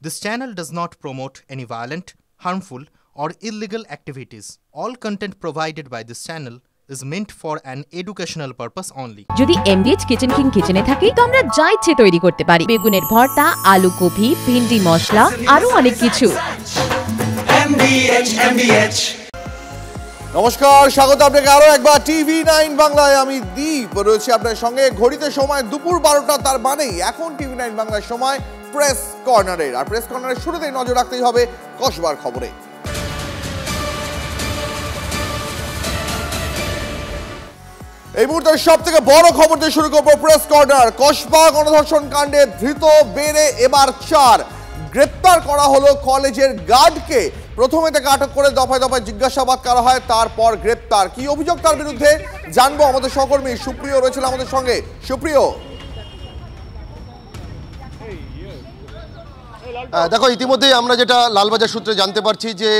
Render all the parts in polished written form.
This channel does not promote any violent, harmful, or illegal activities. All content provided by this channel is meant for an educational purpose only. যদি এমডিএচ kitchen king কিচেনে থাকি তো আমরা যা ইচ্ছে তৈরি করতে পারি। বেগুনের ভর্তা, আলু কপি, ভিন্ডি মশলা, আরো অনেক কিছু। নমস্কার, স্বাগত আপনাকে আরো একবার টিভি9 বাংলায়। আমি দীপ রয়েছে আপনার সঙ্গে। ঘড়িতে সময় দুপুর 12টা, তার মানেই এখন টিভি9 বাংলার সময় প্রেস কর্নারের। আর প্রেস কর্নারের শুরুতেই নজর রাখতেই হবে কসবার খবরে। এই মুহূর্তের সব থেকে বড় খবর দিয়ে শুরু করবো প্রেস কর্নার। কসবা গণধর্ষণ কাণ্ডে ধৃত বেড়ে এবার 4। গ্রেপ্তার করা হলো কলেজের গার্ডকে। প্রথমে তাকে আটক করে দফায় দফায় জিজ্ঞাসাবাদ করা হয়, তারপর গ্রেপ্তার। কি অভিযোগ তার বিরুদ্ধে জানবো। আমাদের সহকর্মী সুপ্রিয় রয়েছিল আমাদের সঙ্গে। সুপ্রিয়, দেখো, ইতিমধ্যেই আমরা যেটা লালবাজার সূত্রে জানতে পারছি যে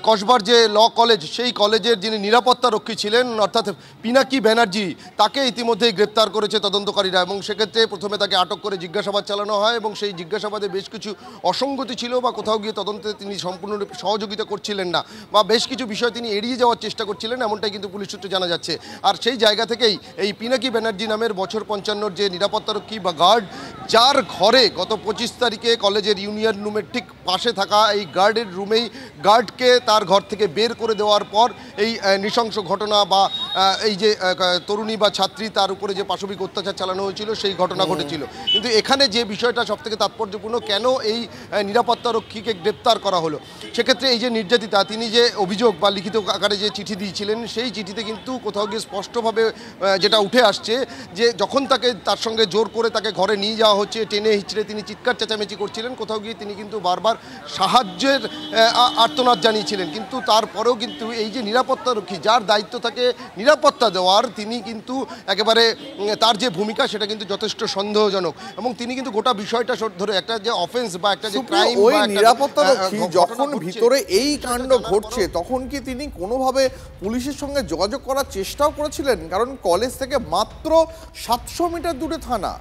কসবার যে ল কলেজ, সেই কলেজের যিনি নিরাপত্তা রক্ষী ছিলেন অর্থাৎ পিনাকি ব্যানার্জি, তাকে ইতিমধ্যেই গ্রেপ্তার করেছে তদন্তকারীরা। এবং সেক্ষেত্রে প্রথমে তাকে আটক করে জিজ্ঞাসাবাদ চালানো হয় এবং সেই জিজ্ঞাসাবাদে বেশ কিছু অসঙ্গতি ছিল বা কোথাও গিয়ে তদন্তে তিনি সম্পূর্ণরূপে সহযোগিতা করছিলেন না বা বেশ কিছু বিষয় তিনি এড়িয়ে যাওয়ার চেষ্টা করছিলেন, এমনটাই কিন্তু পুলিশ সূত্রে জানা যাচ্ছে। আর সেই জায়গা থেকেই এই পিনাকি ব্যানার্জি নামের বছর 55 যে নিরাপত্তারক্ষী বা গার্ড, যার ঘরে গত 25 তারিখে কলেজের ইউনিয়ন রুমের ঠিক পাশে থাকা এই গার্ডের রুমেই গার্ডকে তার ঘর থেকে বের করে দেওয়ার পর এই নৃশংস ঘটনা বা এই যে তরুণী বা ছাত্রী তার উপরে যে পাশবিক অত্যাচার চালানো হয়েছিল সেই ঘটনা ঘটেছিল। কিন্তু এখানে যে বিষয়টা সবথেকে তাৎপর্যপূর্ণ, কেন এই নিরাপত্তারক্ষীকে গ্রেপ্তার করা হলো, সেক্ষেত্রে এই যে নির্যাতিতা, তিনি যে অভিযোগ বা লিখিত আকারে যে চিঠি দিয়েছিলেন, সেই চিঠিতে কিন্তু কোথাও গিয়ে স্পষ্টভাবে যেটা উঠে আসছে যে যখন তার সঙ্গে জোর করে তাকে ঘরে নিয়ে যাওয়া হচ্ছে, টেনে হিচড়ে তিনি চিৎকার চেঁচামেচি করছিলেন, কোথাও গিয়ে তিনি কিন্তু বারবার সাহায্যের আর্তনাদ জানিয়েছিলেন। কিন্তু তারপরেও কিন্তু এই যে নিরাপত্তারক্ষী, যার দায়িত্ব থাকে নিরাপত্তা দেওয়ার, তিনি কিন্তু একেবারে তার যে ভূমিকা সেটা কিন্তু যথেষ্ট সন্দেহজনক। এবং তিনি কিন্তু গোটা বিষয়টা ধরে একটা যে অফেন্স বা একটা যে ক্রাইম, ওই নিরাপত্তারক্ষী যখন ভিতরে এই কাণ্ড ঘটছে তখন কি তিনি কোনোভাবে পুলিশের সঙ্গে যোগাযোগ করার চেষ্টাও করেছিলেন? কারণ কলেজ থেকে মাত্র 700 মিটার দূরে থানা।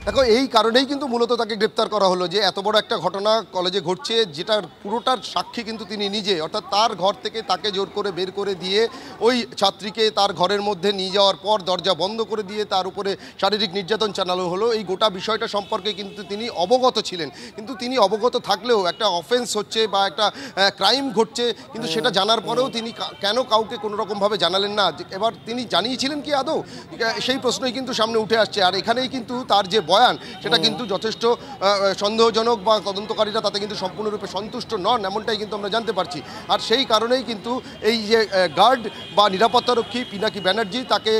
দেখো, এই কারণেই কিন্তু মূলত তাকে গ্রেপ্তার করা হলো যে এত বড় একটা ঘটনা কলেজে ঘটছে, যেটার পুরোটার সাক্ষী কিন্তু তিনি নিজে। অর্থাৎ তার ঘর থেকে তাকে জোর করে বের করে দিয়ে ওই ছাত্রীকে তার ঘরের মধ্যে নিয়ে যাওয়ার পর দরজা বন্ধ করে দিয়ে তার উপরে শারীরিক নির্যাতন চালানো হলো। এই গোটা বিষয়টা সম্পর্কে কিন্তু তিনি অবগত ছিলেন। কিন্তু তিনি অবগত থাকলেও একটা অফেন্স হচ্ছে বা একটা ক্রাইম ঘটছে, কিন্তু সেটা জানার পরেও তিনি কেন কাউকে কোনো রকমভাবে জানালেন না? এবার তিনি জানিয়েছিলেন কি আদৌ, সেই প্রশ্নই কিন্তু সামনে উঠে আসছে। আর এখানেই কিন্তু তার যে বয়ান, সেটা কিন্তু যথেষ্ট সন্দেহজনক বা তদন্তকারীরা তাতে কিন্তু সম্পূর্ণরূপে সন্তুষ্ট নন, এমনটাই কিন্তু আমরা জানতে পারছি। আর সেই কারণেই কিন্তু এই যে গার্ড বা নিরাপত্তারক্ষী পিনাকি ব্যানার্জি, তাকে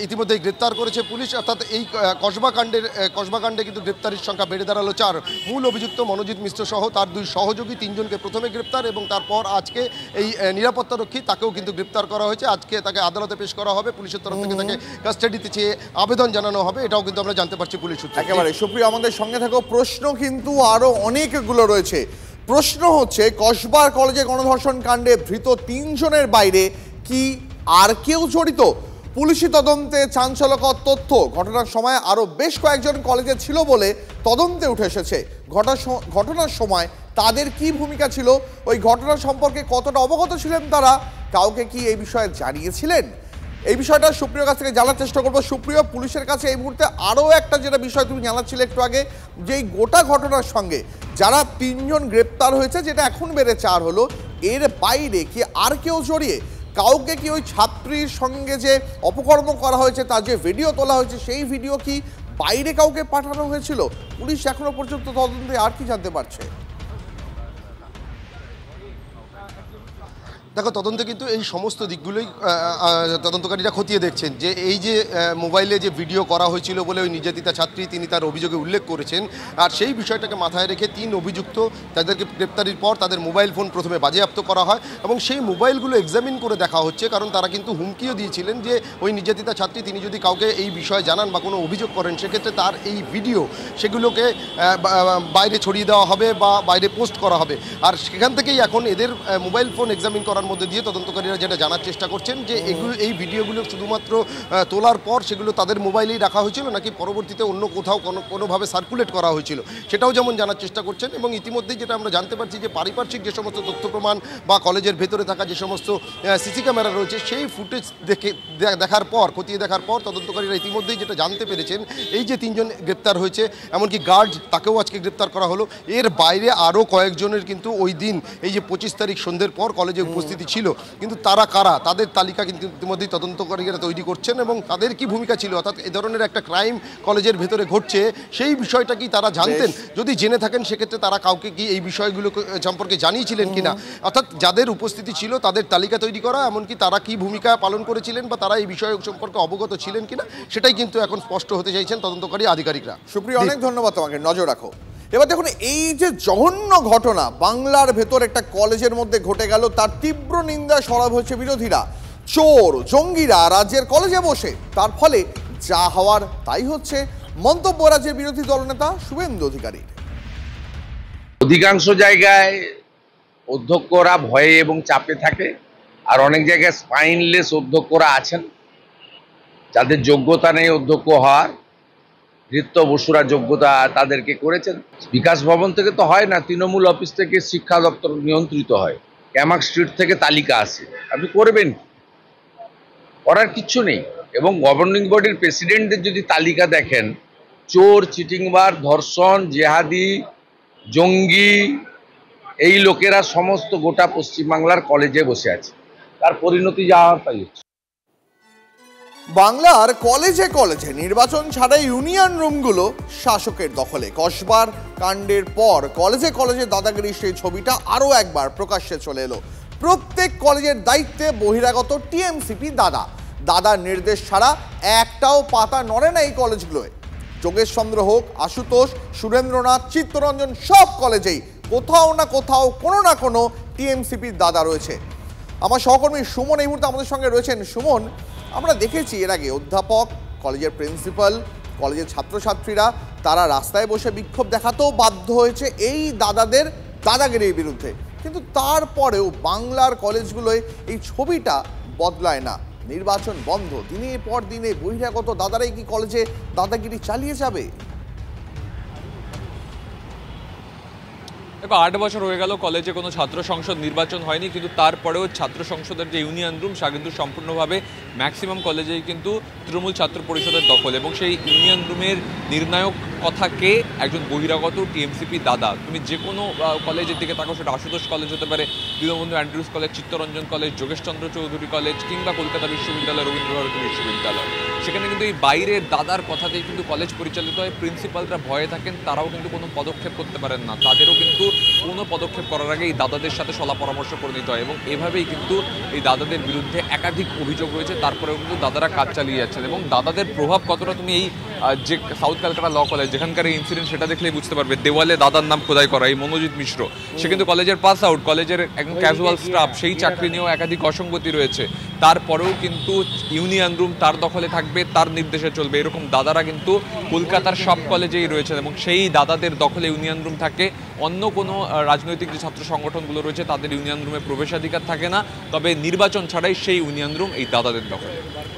ইতিমধ্যেই গ্রেপ্তার করেছে পুলিশ। অর্থাৎ এই কসবা কাণ্ডে কিন্তু গ্রেপ্তারির সংখ্যা বেড়ে দাঁড়ালো 4। মূল অভিযুক্ত মনোজিৎ মিশ্র সহ তার 2 সহযোগী 3 জনকে প্রথমে গ্রেপ্তার এবং তারপর আজকে এই নিরাপত্তারক্ষী তাকেও কিন্তু গ্রেপ্তার করা হয়েছে। আজকে তাকে আদালতে পেশ করা হবে, পুলিশের তরফ থেকে তাকে কাস্টাডিতে চেয়ে আবেদন জানানো হবে, এটাও কিন্তু আমরা জানতে পারছি পুলিশ সূত্রে। একেবারে সুপ্রিয়, আমাদের সঙ্গে থাকো। প্রশ্ন কিন্তু আরো অনেকগুলো রয়েছে। প্রশ্ন হচ্ছে, কসবার কলেজে গণধর্ষণ কাণ্ডে ধৃত 3 জনের বাইরে কি আর কেউ জড়িত? পুলিশি তদন্তে চাঞ্চল্যকর তথ্য। ঘটনার সময় আরো বেশ কয়েকজন কলেজে ছিল বলে তদন্তে উঠে এসেছে। ঘটনার সময় তাদের কি ভূমিকা ছিল, ওই ঘটনা সম্পর্কে কতটা অবগত ছিলেন তারা, কাউকে কি এই বিষয়ে জানিয়েছিলেন? এই বিষয়টা সুপ্রিয়র কাছ থেকে জানার চেষ্টা করবো। সুপ্রিয়, পুলিশের কাছে এই মুহূর্তে আরও একটা যেটা বিষয় তুমি জানাচ্ছিলে একটু আগে, যে এই গোটা ঘটনার সঙ্গে যারা 3 জন গ্রেপ্তার হয়েছে, যেটা এখন বেড়ে 4 হলো, এর বাইরে কি আর কেউ জড়িয়ে? কাউকে কি ওই ছাত্রীর সঙ্গে যে অপকর্ম করা হয়েছে, তার যে ভিডিও তোলা হয়েছে, সেই ভিডিও কি বাইরে কাউকে পাঠানো হয়েছিল? পুলিশ এখনো পর্যন্ত তদন্তে আর কি জানতে পারছে? দেখো, তদন্তে কিন্তু এই সমস্ত দিকগুলোই তদন্তকারীরা খতিয়ে দেখছেন। যে এই যে মোবাইলে যে ভিডিও করা হয়েছিল বলে ওই নির্যাতিতা ছাত্রী তিনি তার অভিযোগে উল্লেখ করেছেন, আর সেই বিষয়টাকে মাথায় রেখে 3 অভিযুক্ত তাদেরকে গ্রেপ্তারির পর তাদের মোবাইল ফোন প্রথমে বাজেয়াপ্ত করা হয় এবং সেই মোবাইলগুলো এক্সামিন করে দেখা হচ্ছে। কারণ তারা কিন্তু হুমকিও দিয়েছিলেন যে ওই নির্যাতিতা ছাত্রী তিনি যদি কাউকে এই বিষয়ে জানান বা কোনো অভিযোগ করেন, সেক্ষেত্রে তার এই ভিডিও সেগুলোকে বাইরে ছড়িয়ে দেওয়া হবে বা বাইরে পোস্ট করা হবে। আর সেখান থেকেই এখন এদের মোবাইল ফোন এক্সামিন করার তার মধ্যে দিয়ে তদন্তকারীরা যেটা জানার চেষ্টা করছেন যে এই ভিডিওগুলো শুধুমাত্র তোলার পর সেগুলো তাদের মোবাইলেই রাখা হয়েছিল নাকি পরবর্তীতে অন্য কোথাও কোনোভাবে সার্কুলেট করা হয়েছিল সেটাও যেমন জানার চেষ্টা করছেন। এবং ইতিমধ্যেই যেটা আমরা জানতে পারছি যে পারিপার্শ্বিক যে সমস্ত তথ্য প্রমাণ বা কলেজের ভেতরে থাকা যে সমস্ত সিসি ক্যামেরা রয়েছে সেই ফুটেজ দেখার পর খতিয়ে দেখার পর তদন্তকারীরা ইতিমধ্যেই যেটা জানতে পেরেছেন এই যে 3 জন গ্রেপ্তার হয়েছে, এমনকি গার্ড তাকেও আজকে গ্রেপ্তার করা হলো। এর বাইরে আরও কয়েকজনের কিন্তু ওই দিন এই যে 25 তারিখ সন্ধ্যের পর কলেজে উপস্থিতি ছিল, কিন্তু তারা কারা তাদের তালিকা কিন্তু ইতিমধ্যেই তদন্তকারীরা তৈরি করছেন এবং তাদের কি ভূমিকা ছিল, অর্থাৎ এ ধরনের একটা ক্রাইম কলেজের ভেতরে ঘটছে সেই বিষয়টা কি তারা জানতেন, যদি জেনে থাকেন সেক্ষেত্রে তারা কাউকে কি এই বিষয়গুলো সম্পর্কে জানিয়েছিলেন কিনা, অর্থাৎ যাদের উপস্থিতি ছিল তাদের তালিকা তৈরি করা, এমনকি তারা কি ভূমিকা পালন করেছিলেন বা তারা এই বিষয় সম্পর্কে অবগত ছিলেন কিনা সেটাই কিন্তু এখন স্পষ্ট হতে চাইছেন তদন্তকারী আধিকারিকরা। সুপ্রিয়, অনেক ধন্যবাদ তোমাকে, নজর রাখো। এবার দেখুন, এই যে জঘন্য ঘটনা বাংলার ভেতর একটা কলেজের মধ্যে ঘটে গেল, তার তীব্র নিন্দা সরব হচ্ছে বিরোধীরা। চোর জঙ্গিরা রাজ্যের কলেজে বসে, তার ফলে যা হওয়ার তাই হচ্ছে, মন্তব্য রাজ্যের বিরোধী দলনেতা শুভেন্দু অধিকারীর। অধিকাংশ জায়গায় অধ্যক্ষরা ভয়ে এবং চাপে থাকে, আর অনেক জায়গায় স্পাইনলেস অধ্যক্ষরা আছেন যাদের যোগ্যতা নেই অধ্যক্ষ হওয়ার। ঋত্য বসুরা যোগ্যতা তাদেরকে করেছেন। বিকাশ ভবন থেকে তো হয় না, তৃণমূল অফিস থেকে শিক্ষা দপ্তর নিয়ন্ত্রিত হয়, ক্যামাক স্ট্রিট থেকে তালিকা আসে। আপনি করবেন, করার কিচ্ছু নেই। এবং গভর্নিং বডির প্রেসিডেন্টদের যদি তালিকা দেখেন, চোর, চিটিংবার, ধর্ষণ, জেহাদি, জঙ্গি, এই লোকেরা সমস্ত গোটা পশ্চিমবাংলার কলেজে বসে আছে। তার পরিণতি যা হওয়ার তাই হচ্ছে। বাংলার কলেজে কলেজে নির্বাচন ছাড়াই ইউনিয়ন রুমগুলো শাসকের দখলে। কসবার কাণ্ডের পর কলেজে কলেজে দাদাগিরির সেই ছবিটা আরও একবার প্রকাশ্যে চলে এলো। প্রত্যেক কলেজের দায়িত্বে বহিরাগত টিএমসিপি দাদার নির্দেশ ছাড়া একটাও পাতা নড়ে না এই কলেজগুলোয়। যোগেশচন্দ্র হোক, আশুতোষ, সুরেন্দ্রনাথ, চিত্তরঞ্জন, সব কলেজেই কোথাও না কোথাও কোনো না কোনো টিএমসিপির দাদা রয়েছে। আমার সহকর্মী সুমন এই মুহূর্তে আমাদের সঙ্গে রয়েছেন। সুমন, আমরা দেখেছি এর আগে অধ্যাপক, কলেজের প্রিন্সিপাল, কলেজের ছাত্রছাত্রীরা তারা রাস্তায় বসে বিক্ষোভ দেখাতেও বাধ্য হয়েছে এই দাদাদের দাদাগিরির বিরুদ্ধে, কিন্তু তারপরেও বাংলার কলেজগুলোয় এই ছবিটা বদলায় না। নির্বাচন বন্ধ, দিনের পর দিনে বহিরাগত দাদারাই কি কলেজে দাদাগিরি চালিয়ে যাবে? দেখো, 8 বছর হয়ে গেল কলেজে কোনো ছাত্র সংসদ নির্বাচন হয়নি, কিন্তু তারপরেও ছাত্র সংসদের যে ইউনিয়ন রুম সেটা কিন্তু সম্পূর্ণভাবে ম্যাক্সিমাম কলেজেই কিন্তু তৃণমূল ছাত্র পরিষদের দখল। এবং সেই ইউনিয়ন রুমের নির্ণায়ক কথা কে? একজন বহিরাগত টিএমসিপি দাদা। তুমি যে কোনো কলেজের দিকে তাকাও, সেটা আশুতোষ কলেজ হতে পারে, Dinabandhu Andrews college, Chittaranjan college, Jogeshchandra Chowdhury college, কিংবা কলকাতা বিশ্ববিদ্যালয়, রবীন্দ্রভারতী বিশ্ববিদ্যালয়, সেখানে কিন্তু এই বাইরের দাদার কথাতেই কিন্তু কলেজ পরিচালিত হয়। প্রিন্সিপালরা ভয়ে থাকেন, তারাও কিন্তু কোনো পদক্ষেপ করতে পারেন না। তাদেরও কিন্তু কোনো পদক্ষেপ করার আগে এই দাদাদের সাথে সলা পরামর্শ করে নিতে হয়। এবং এভাবেই কিন্তু এই দাদাদের বিরুদ্ধে একাধিক অভিযোগ রয়েছে, তারপরেও কিন্তু দাদারা কাজ চালিয়ে যাচ্ছেন। এবং দাদাদের প্রভাব কতটা তুমি এই যে সাউথ ক্যালকাটা ল কলেজ যেখানকার এই ইনসিডেন্ট সেটা দেখলেই বুঝতে পারবে। দেওয়ালে দাদার নাম খোদাই করা এই মনোজিৎ মিশ্র, সে কিন্তু কলেজের পাস আউট, কলেজের একদম ক্যাজুয়াল স্টাফ, সেই চাকরি নিয়েও একাধিক অসঙ্গতি রয়েছে। তারপরেও কিন্তু ইউনিয়ন রুম তার দখলে থাকবে, তার নির্দেশে চলবে, এরকম দাদারা কিন্তু কলকাতার সব কলেজেই রয়েছে। এবং সেই দাদাদের দখলে ইউনিয়ন রুম থাকে। অন্য কোনো রাজনৈতিক যে ছাত্র সংগঠনগুলো রয়েছে তাদের ইউনিয়ন রুমে প্রবেশাধিকার থাকে না, তবে নির্বাচন ছাড়াই সেই ইউনিয়ন রুম এই দাদাদের দখলে।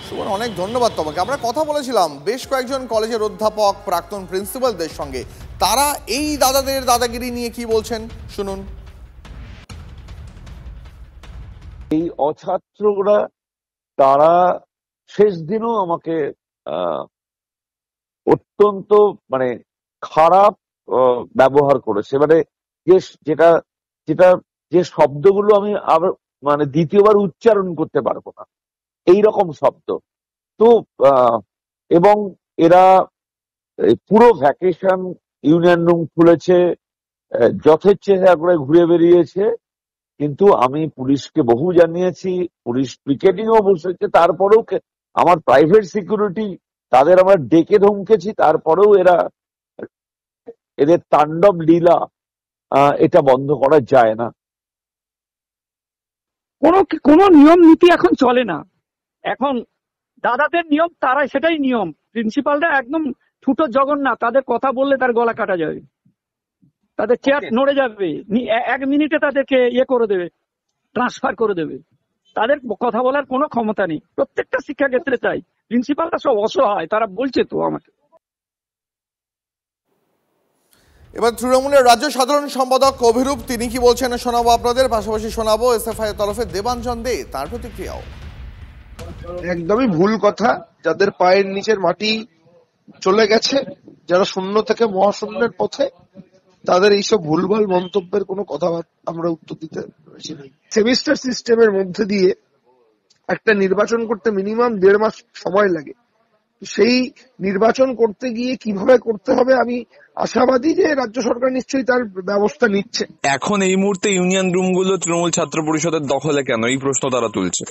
সুমন, অনেক ধন্যবাদ তোমাকে। আমরা কথা বলেছিলাম বেশ কয়েকজন কলেজের অধ্যাপক, প্রাক্তন প্রিন্সিপালদের সঙ্গে, তারা এই দাদাদের দাদাগিরি নিয়ে কি বলছেন শুনুন। এই অছাত্ররা তারা শেষ দিনও আমাকে অত্যন্ত খারাপ ব্যবহার করেছে। যে শব্দগুলো আমি আবার দ্বিতীয়বার উচ্চারণ করতে পারবো না, এইরকম শব্দ। তো এবং এরা পুরো ভ্যাকেশন ইউনিয়ন রুম খুলেছে, যথেচ্ছা করে ঘুরে বেরিয়েছে। কিন্তু আমি পুলিশকে বহু জানিয়েছি, পুলিশ পিকেটিংও বসেছে, তারপরেও আমার প্রাইভেট সিকিউরিটি তাদের আমরা ডেকে ধমকেছি, তারপরেও এদের তাণ্ডব লীলা এটা বন্ধ করা যায় না। কোনো নিয়ম নীতি এখন চলে না। এখন দাদাদের নিয়ম, তারা সেটাই নিয়ম। প্রিন্সিপালরা একদম ছোট জগন্নাথ, তাদের কথা বললে তার গলা কাটা যাবে, তাদের চেয়ার নড়ে যাবে, 1 মিনিটে তাদেরকে করে দেবে। ট্রান্সফার করে দেবে। তাদের কথা বলার কোনো ক্ষমতা নেই। প্রত্যেকটা শিক্ষা ক্ষেত্রে তাই, প্রিন্সিপালরা সব অসহায়, তারা বলছে তো আমাকে। এবার তৃণমূলের রাজ্য সাধারণ সম্পাদক অভিরূপ তিনি কি বলছেন শোনাবো আপনাদের, পাশাপাশি শোনাবো এসএফআই এর তরফে দেবাঞ্জন দে তার প্রতিক্রিয়াও। একদমই ভুল কথা। যাদের পায়ের নিচের মাটি চলে গেছে, যারা শূন্য থেকে মহাশূন্যের পথে, তাদের এইসব ভুলভাল মন্তব্যের কোনো কথাবার্তা আমরা উত্তর দিতে পারছি না। সেমিস্টার সিস্টেমের মধ্যে দিয়ে একটা নির্বাচন করতে মিনিমাম 1.5 মাস সময় লাগে। সেই নির্বাচন করতে গিয়ে কিভাবে করতে হবে আমি আশাবাদী যে রাজ্য সরকার নিশ্চয়ই তার ব্যবস্থা নিচ্ছে। এখন এই মুহূর্তে ইউনিয়ন রুমগুলো তৃণমূল ছাত্র পরিষদের দখলে কেন, এই প্রশ্ন তারা তুলছে।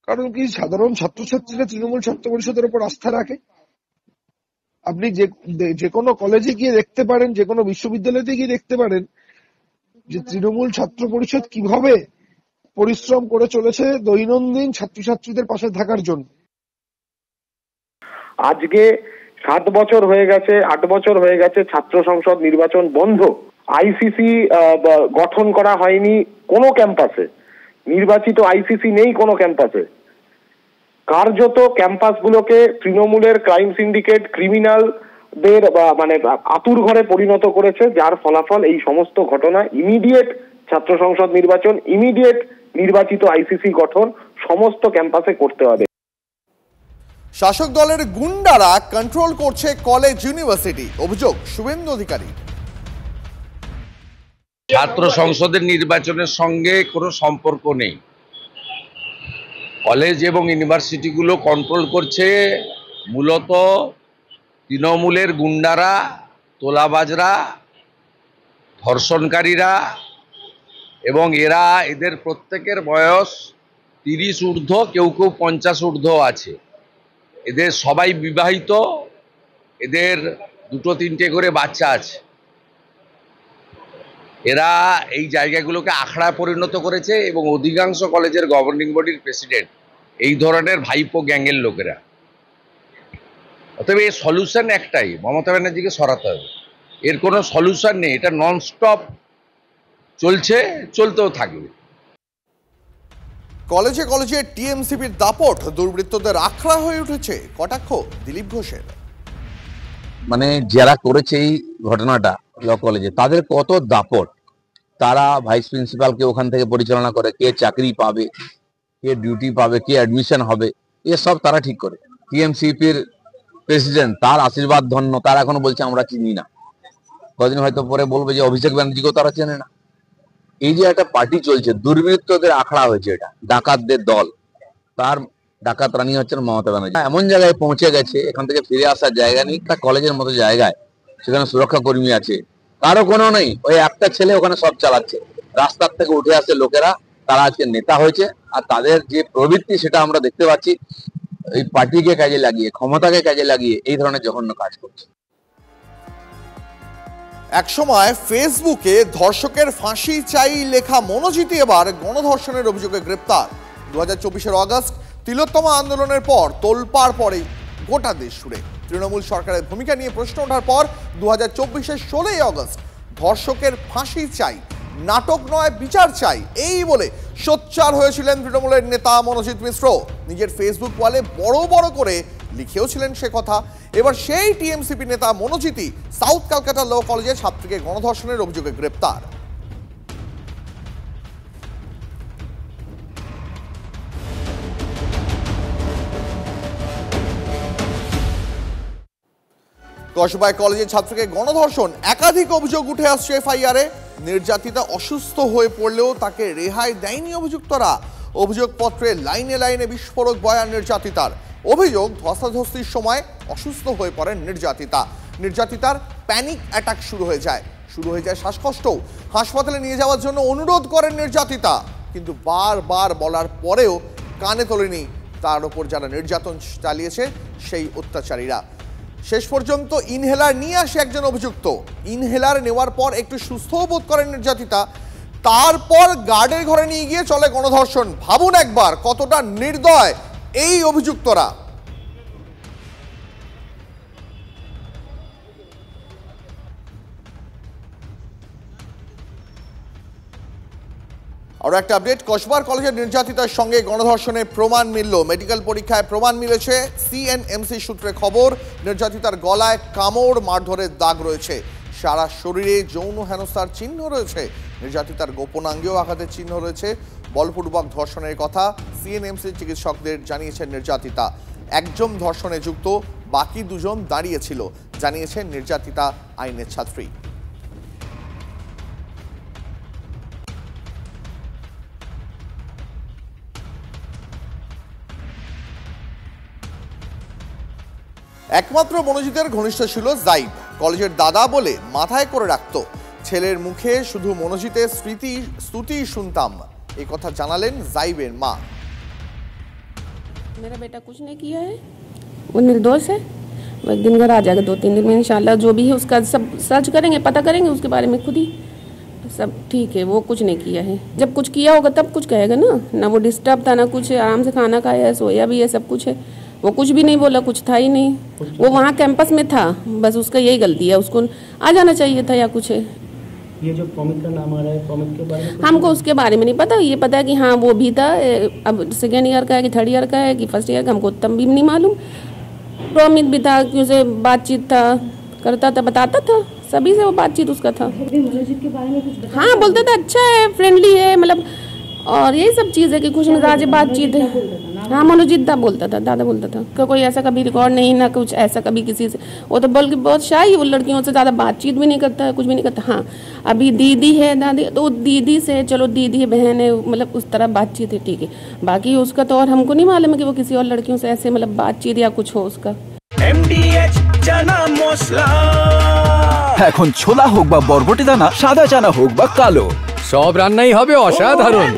কারণ কি, সাধারণ ছাত্রছাত্রীরা তৃণমূল ছাত্র পরিষদের উপর আস্থা রাখে। আপনি যে কোনো কলেজে গিয়ে দেখতে পারেন, যে কোনো বিশ্ববিদ্যালয়তে গিয়ে দেখতে পারেন যে তৃণমূল ছাত্র পরিষদ কিভাবে পরিশ্রম করে চলেছে দৈনন্দিন ছাত্রছাত্রীদের পাশে থাকার জন্য। আজকে 7 বছর হয়ে গেছে, 8 বছর হয়ে গেছে ছাত্র সংসদ নির্বাচন বন্ধ। আইসিসি গঠন করা হয়নি কোনো ক্যাম্পাসে, নির্বাচিত আইসিসি নেই কোনো ক্যাম্পাসে। কার্যত ক্যাম্পাসগুলোকে তৃণমূলের ক্রাইম সিন্ডিকেট, ক্রিমিনালদের মানে আতুর ঘরে পরিণত করেছে, যার ফলাফল এই সমস্ত ঘটনা। ইমিডিয়েট ছাত্র সংসদ নির্বাচন, ইমিডিয়েট নির্বাচিত আইসিসি গঠন সমস্ত ক্যাম্পাসে করতে হবে। শাসক দলের গুন্ডারা কন্ট্রোল করছে কলেজ ইউনিভার্সিটি, অভিযোগ শুভেন্দু অধিকারী। ছাত্র সংসদের নির্বাচনের সঙ্গে কোনো সম্পর্ক নেই। কলেজ এবং ইউনিভার্সিটিগুলো কন্ট্রোল করছে মূলত তৃণমূলের গুন্ডারা, তোলাবাজরা, ধর্ষণকারীরা, এবং এদের প্রত্যেকের বয়স 30 ঊর্ধ্ব, কেউ কেউ 50 ঊর্ধ্ব আছে। এদের সবাই বিবাহিত, এদের 2-3টে করে বাচ্চা আছে। এরা এই জায়গাগুলোকে আখড়া পরিণত করেছে এবং অধিকাংশ কলেজের গভর্নিং বডির প্রেসিডেন্ট এই ধরনের ভাইপো গ্যাংয়ের লোকেরা। অতএব এর সলিউশন একটাই, মমতা ব্যানার্জিকে সরাতে হবে। এর কোনো সলিউশন নেই, এটা ননস্টপ চলছে, চলতেও থাকবে। কলেজে কলেজে টিএমসিপির দাপট, দুর্বৃত্তদের আখড়া হয়ে উঠেছে কটাক্ষ দিলীপ ঘোষের। মানে যারা করেছে এই ঘটনাটা ল কলেজে, তাদের কত দাপট। তারা ভাইস প্রিন্সিপালকে ওখান থেকে পরিচালনা করে, কে চাকরি পাবে, কে ডিউটি পাবে, কে অ্যাডমিশন হবে, এসব তারা ঠিক করে। টিএমসিপির প্রেসিডেন্ট, তার আশীর্বাদ ধন্য, তারা এখনো বলছে আমরা চিনি না। কদিন হয়তো পরে বলবে যে অভিষেক ব্যানার্জিকেও তারা চেনে না। এই যে একটা পার্টি চলছে, দুর্বৃত্তদের আখড়া হয়েছে, এটা ডাকাতদের দল, তার ডাকাত রানী হচ্ছেন মমতা ব্যানার্জি। এমন জায়গায় পৌঁছে গেছে, এখান থেকে ফিরে আসার জায়গা নেই। একটা কলেজের মতো জায়গায়, সেখানে সুরক্ষা কর্মী আছে, কারো কোনো নেই। ওই একটা ছেলে ওখানে সব চালাচ্ছে। রাস্তার থেকে উঠে আসে লোকেরা, তারা আজকে নেতা হয়েছে। আর তাদের যে প্রবৃত্তি সেটা আমরা দেখতে পাচ্ছি, এই পার্টিকে কাজে লাগিয়ে, ক্ষমতাকে কাজে লাগিয়ে এই ধরনের জঘন্য কাজ করছে। একসময় ফেসবুকে ধর্ষকের ফাঁসি চাই লেখা মনোজিৎ এবার গণধর্ষণের অভিযোগে গ্রেপ্তার। 2024 অগস্ট তিলোত্তমা আন্দোলনের পর তোলপাড় পরে গোটা দেশ জুড়ে। তৃণমূল সরকারের ভূমিকা নিয়ে প্রশ্ন ওঠার পর 2024 16 অগস্ট ধর্ষকের ফাঁসি চাই, নাটক নয় বিচার চাই, এই বলে সোচ্চার হয়েছিলেন তৃণমূলের নেতা মনোজিৎ মিশ্র। নিজের ফেসবুক ওয়ালে বড় বড় করে লিখেও ছিলেন সে কথা। এবার সেই টিএমসিপি নেতা মনোজিৎই সাউথ ক্যালকাটা ল কলেজে ছাত্রীকে গণধর্ষণের অভিযোগে গ্রেপ্তার। কসবায় কলেজের ছাত্রীকে গণধর্ষণ, একাধিক অভিযোগ উঠে আসছে এফআইআরে। নির্যাতিতা অসুস্থ হয়ে পড়লেও তাকে রেহাই দেয়নি অভিযুক্তরা। অভিযোগপত্রে লাইনে লাইনে বিস্ফোরক বয়ান নির্যাতিতার। অভিযোগ, ধস্তাধস্তির সময় অসুস্থ হয়ে পড়েন নির্যাতিতার প্যানিক অ্যাটাক শুরু হয়ে যায় শ্বাসকষ্ট। হাসপাতালে নিয়ে যাওয়ার জন্য অনুরোধ করেন নির্যাতিতা, কিন্তু বারবার বলার পরেও কানে তোলেনি তার উপর যারা নির্যাতন চালিয়েছে সেই অত্যাচারীরা। শেষ পর্যন্ত ইনহেলার নিয়ে আসে একজন অভিযুক্ত। ইনহেলার নেওয়ার পর একটু সুস্থও বোধ করেন নির্যাতিতা, তারপর গার্ডের ঘরে নিয়ে গিয়ে চলে গণধর্ষণ। ভাবুন একবার কতটা নির্দয় এই অভিযুক্তরা। আর একটা আপডেট, কসবার কলেজের নির্যাতিতার সঙ্গে গণধর্ষণের প্রমাণ মিলল। মেডিকেল পরীক্ষায় প্রমাণ মিলেছে। সিএনএমসি সূত্রে খবর, নির্যাতিতার গলায় কামড়, মারধরের দাগ রয়েছে। সারা শরীরে যৌন হেনস্থার চিহ্ন রয়েছে। নির্যাতিতার গোপনাঙ্গেও আঘাতের চিহ্ন রয়েছে। বলপূর্বক ধর্ষণের কথা সিএনএমসি চিকিৎসকদের জানিয়েছেন নির্যাতিতা। একজন ধর্ষণে যুক্ত, বাকি দুজন দাঁড়িয়েছিল, জানিয়েছেন নির্যাতিতা আইনের ছাত্রী। একমাত্র মনোজিতের ঘনিষ্ঠ ছিল জাইব। কলেজের দাদা বলে মাথায় করে রাখত। ছেলের মুখে শুধু মনোজিতের স্তুতি শুনতাম, এই কথা জানালেন জাইবের মা। मेरा बेटा कुछ नहीं किया है, वो निर्दोष है। वो एक दिन घर आ जाएगा, 2-3 दिन में इंशाल्लाह जो भी है उसका सब सर्च करेंगे, पता करेंगे उसके बारे में खुद ही, सब ठीक है। वो कुछ नहीं किया है, जब कुछ किया होगा तब कुछ कहेगा ना वो डिस्टर्ब था ना कुछ, आराम से खाना खाया है, सोया भी है, सब कुछ है। वो कुछ भी नहीं बोला, कुछ था ही नहीं। वो वहाँ कैंपस में था, बस उसका यही गलती है, उसको आ जाना चाहिए था या कुछ है। ये जो प्रमित का नाम आ रहा है, प्रमित के बारे में हमको उसके बारे में नहीं पता। ये पता है कि हाँ वो भी था, अब सेकेंड ईयर का है कि थर्ड ईयर का है कि फर्स्ट ईयर का, हमको तब भी नहीं मालूम। प्रमित भी था कि उसे बातचीत था, करता था, बताता था, सभी से वो बातचीत उसका था। मनोजित के बारे में कुछ हाँ बोलता था, अच्छा है, फ्रेंडली है, मतलब और यही सब चीज़ है कि खुश मिजाज बातचीत है। हाँ मनोजित दा बोलता था, दादा बोलता था। कोई ऐसा कभी रिकॉर्ड नहीं, ना कुछ ऐसा कभी किसी से। वो तो बोल के बहुत शाही, वो लड़कियों से ज़्यादा बातचीत भी नहीं करता है, कुछ भी नहीं करता। हाँ अभी दीदी है, दादी, तो दीदी से चलो दीदी है, बहन है, मतलब उस तरह बातचीत है, ठीक है। बाकी उसका तो और हमको नहीं मालूम है कि वो किसी और लड़कियों से ऐसे मतलब बातचीत या कुछ हो उसका। MDH চানা মশলা, এখন ছোলা হোক বা বরবটি দানা, সাদা চানা হোক বা কালো, সব রান্নাই হবে অসাধারণ।